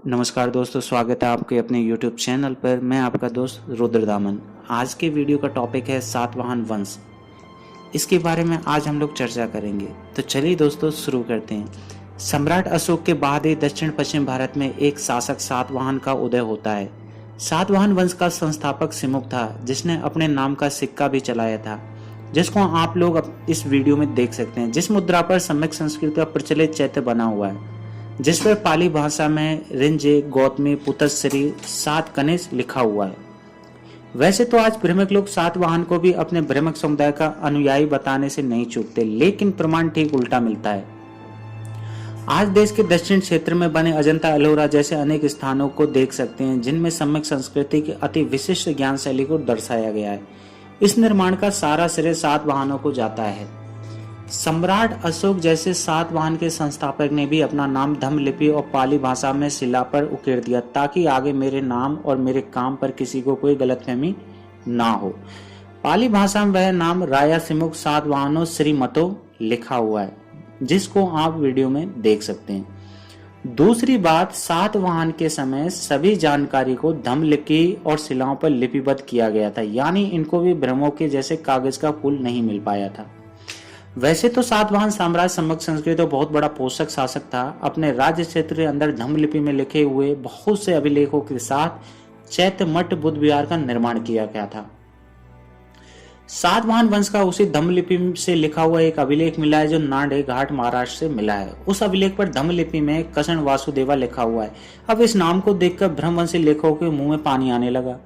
नमस्कार दोस्तों, स्वागत है आपके अपने YouTube चैनल पर। मैं आपका दोस्त रुद्रदामन। आज के वीडियो का टॉपिक है सातवाहन वंश। इसके बारे में आज हम लोग चर्चा करेंगे। तो चलिए दोस्तों शुरू करते हैं। सम्राट अशोक के बाद ही दक्षिण पश्चिम भारत में एक शासक सातवाहन का उदय होता है। सातवाहन वंश का संस्थापक सिमुक था, जिसने अपने नाम का सिक्का भी चलाया था, जिसको आप लोग इस वीडियो में देख सकते हैं। जिस मुद्रा पर सम्यक संस्कृत का प्रचलित चैत्य बना हुआ है, जिस पर पाली भाषा में रिंजे गौतमी पुतश्री सात कनिष्ठ लिखा हुआ है। वैसे तो आज भ्रमक लोग सातवाहन को भी अपने भ्रमक समुदाय का अनुयायी बताने से नहीं चूकते, लेकिन प्रमाण ठीक उल्टा मिलता है। आज देश के दक्षिण क्षेत्र में बने अजंता एलोरा जैसे अनेक स्थानों को देख सकते हैं, जिनमें सम्यक संस्कृति की अति विशिष्ट ज्ञान शैली को दर्शाया गया है। इस निर्माण का सारा श्रेय सातवाहनों को जाता है। सम्राट अशोक जैसे सातवाहन के संस्थापक ने भी अपना नाम धम्म लिपि और पाली भाषा में शिला पर उकेर दिया, ताकि आगे मेरे नाम और मेरे काम पर किसी को कोई गलतफहमी ना हो। पाली भाषा में वह नाम राया सिमुक सातवाहनों श्रीमतो लिखा हुआ है, जिसको आप वीडियो में देख सकते हैं। दूसरी बात, सातवाहन के समय सभी जानकारी को धम्म लिपि और शिलाओं पर लिपिबद्ध किया गया था, यानी इनको भी भ्रमों के जैसे कागज का पुल नहीं मिल पाया था। वैसे तो सातवाहन साम्राज्य सम्यक संस्कृत और बहुत बड़ा पोषक शासक था। अपने राज्य क्षेत्र के अंदर धम्म लिपि में लिखे हुए बहुत से अभिलेखों के साथ चैत्य मठ बुद्ध विहार का निर्माण किया गया था। सातवाहन वंश का उसी धम्म लिपि से लिखा हुआ एक अभिलेख मिला है, जो नांडे घाट महाराष्ट्र से मिला है। उस अभिलेख पर धम्म लिपि में कसन वासुदेवा लिखा हुआ है। अब इस नाम को देखकर भ्रमवंशी लेखकों के मुंह में पानी आने लगा।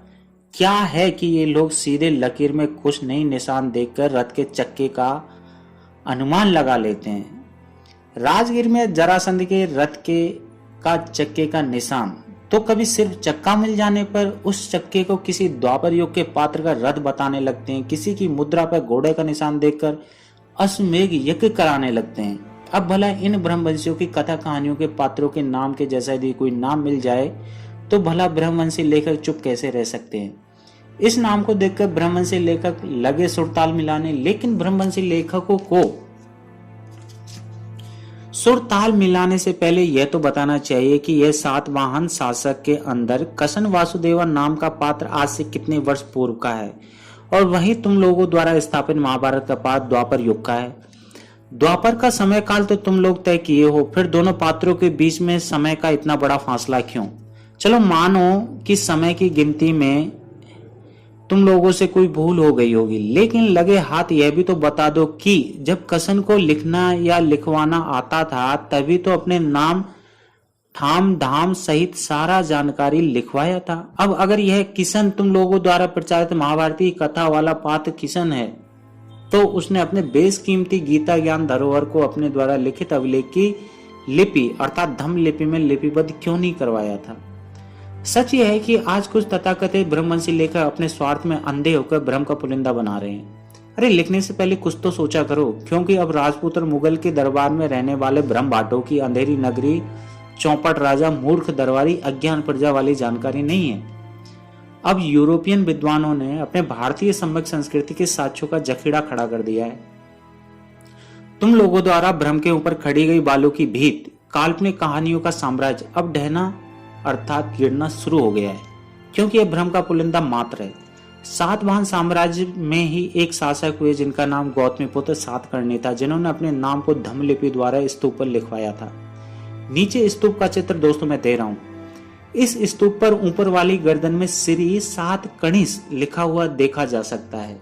क्या है कि ये लोग सीधे लकीर में कुछ नई निशान देखकर रथ के चक्के का अनुमान लगा लेते हैं। राजगीर में जरासंध के रथ का चक्के का निशान, तो कभी सिर्फ चक्का मिल जाने पर उस चक्के को किसी द्वापर युग के पात्र का रथ बताने लगते हैं। किसी की मुद्रा पर घोड़े का निशान देखकर अश्वमेघ यज्ञ कराने लगते हैं। अब भला इन ब्रह्मवंशियों की कथा कहानियों के पात्रों के नाम के जैसा यदि कोई नाम मिल जाए, तो भला ब्रह्मवंशी लेखक चुप कैसे रह सकते हैं। इस नाम को देखकर ब्रह्मवंशी लेखक लगे सुरताल मिलाने, लेकिन ब्रह्मवंशी लेखकों को सुरताल मिलाने से पहले यह तो बताना चाहिए कि यह सातवाहन शासक के अंदर कसन वासुदेवा नाम का पात्र आज से कितने वर्ष पूर्व का है, और वहीं तुम लोगों द्वारा स्थापित महाभारत का पात्र द्वापर युग का है। द्वापर का समय काल तो तुम लोग तय किए हो, फिर दोनों पात्रों के बीच में समय का इतना बड़ा फासला क्यों? चलो मानो कि समय की गिनती में तुम लोगों से कोई भूल हो गई होगी, लेकिन लगे हाथ यह भी तो बता दो कि जब कसन को लिखना या लिखवाना आता था, तभी तो अपने नाम ठाम धाम सहित सारा जानकारी लिखवाया था। अब अगर यह किशन तुम लोगों द्वारा प्रचारित महाभारती कथा वाला पात्र किशन है, तो उसने अपने बेशकीमती गीता ज्ञान धरोहर को अपने द्वारा लिखित अभिलेख की लिपि अर्थात धम्म लिपि में लिपिबद्ध क्यों नहीं करवाया था? सच यह है कि आज कुछ तथाकथित ब्रह्मवंशी लेखक अपने स्वार्थ में अंधे होकर भ्रम का पुलिंदा बना रहे हैं। अरे लिखने से पहले कुछ तो सोचा करो, क्योंकि अब राजपूत और मुगल के दरबार में रहने वाले ब्रह्म भाटों की अंधेरी नगरी, चौपट राजा, मूर्ख दरबारी, अज्ञान प्रजा वाली जानकारी नहीं है। अब यूरोपियन विद्वानों ने अपने भारतीय सम्यक संस्कृति के साक्ष्यों का जखीरा खड़ा कर दिया है। तुम लोगों द्वारा भ्रम के ऊपर खड़ी गई बालों की भीत, काल्पनिक कहानियों का साम्राज्य अब ढहना अर्थात गिरना शुरू हो गया है, क्योंकि यह भ्रम का पुलिंदा मात्र है। सातवाहन साम्राज्य में ही एक शासक हुए जिनका नाम गौतमीपुत्र सातकर्णी था, जिन्होंने अपने नाम को धम्म लिपि द्वारा स्तूप पर लिखवाया था। नीचे स्तूप का चित्र दोस्तों मैं दे रहा हूं। इस स्तूप पर ऊपर वाली गर्दन में श्री सातकर्णी लिखा हुआ देखा जा सकता है।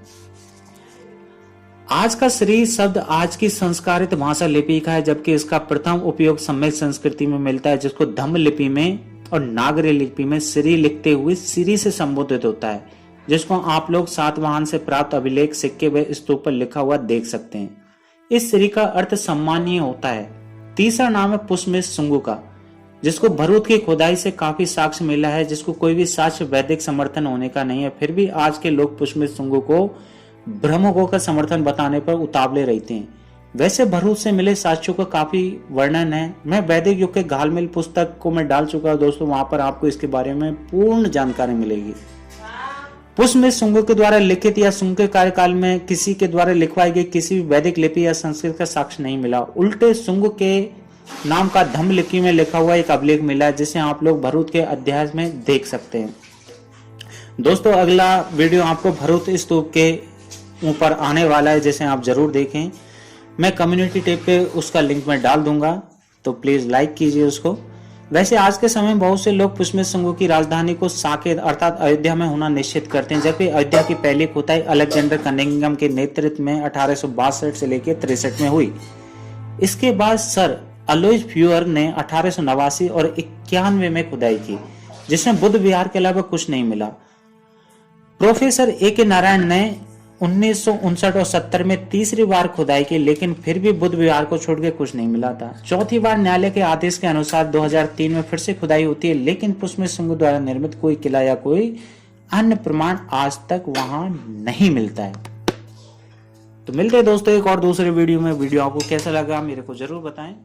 आज का श्री शब्द आज की संस्कारित भाषा लिपि का है, जबकि इसका प्रथम उपयोग सम्यक संस्कृति में मिलता है, जिसको धम्म लिपि में और नागरी लिपि में श्री लिखते हुए श्री से संबोधित होता है, जिसको आप लोग सातवाहन से प्राप्त अभिलेख, सिक्के व स्तूप पर लिखा हुआ देख सकते हैं। इस श्री का अर्थ सम्मानीय होता है। तीसरा नाम है पुष्मित सुंगु का, जिसको भरूच की खुदाई से काफी साक्ष्य मिला है, जिसको कोई भी साक्ष्य वैदिक समर्थन होने का नहीं है। फिर भी आज के लोग पुष्मित सुंगु को ब्रह्मों का समर्थन बताने पर उतावले रहते हैं। वैसे भरूच से मिले साक्ष्यों का काफी वर्णन है। मैं वैदिक युग के घालमेल पुस्तक को मैं डाल चुका हूं दोस्तों, वहां पर आपको इसके बारे में पूर्ण जानकारी मिलेगी। पुष्मित सुंगु के द्वारा लिखित या सुंग के कार्यकाल में किसी के द्वारा लिखवाई गई किसी भी वैदिक लिपि या संस्कृत का साक्ष्य नहीं मिला। उल्टे सुंग के नाम का धम्म लिपि में लिखा हुआ एक अभिलेख मिला है, जिसे आप लोग भरूच के अध्याय में देख सकते हैं। दोस्तों अगला वीडियो आपको भरूच स्तूप के ऊपर आने वाला है, जिसे आप जरूर देखें। मैं कम्युनिटी टैब पे उसका लिंक मैं डाल दूंगा, तो प्लीज लाइक कीजिए उसको। वैसे आज के समय में बहुत से लोग पुष्मेश संघों की राजधानी को साकेत अर्थात अयोध्या में होना निश्चित करते हैं, जबकि अयोध्या की पहली खुदाई अलेक्जेंडर कनिंघम के नेतृत्व में 1862 से लेकर 63 में हुई। इसके बाद सर अलोइस फ्यूअर ने 1889 और 91 में खुदाई की, जिसमें बुद्ध विहार के अलावा कुछ नहीं मिला। Professor A.K. नारायण ने 1959 और 70 में तीसरी बार खुदाई की, लेकिन फिर भी बुद्ध विहार को छोड़ के कुछ नहीं मिला था। चौथी बार न्यायालय के आदेश के अनुसार 2003 में फिर से खुदाई होती है, लेकिन पुष्मेश संघों द्वारा निर्मित कोई किला या कोई अन्य प्रमाण आज तक वहां नहीं मिलता है। तो मिलते हैं दोस्तों एक और दूसरे वीडियो में। वीडियो आपको कैसा लगा मेरे को जरूर बताएं।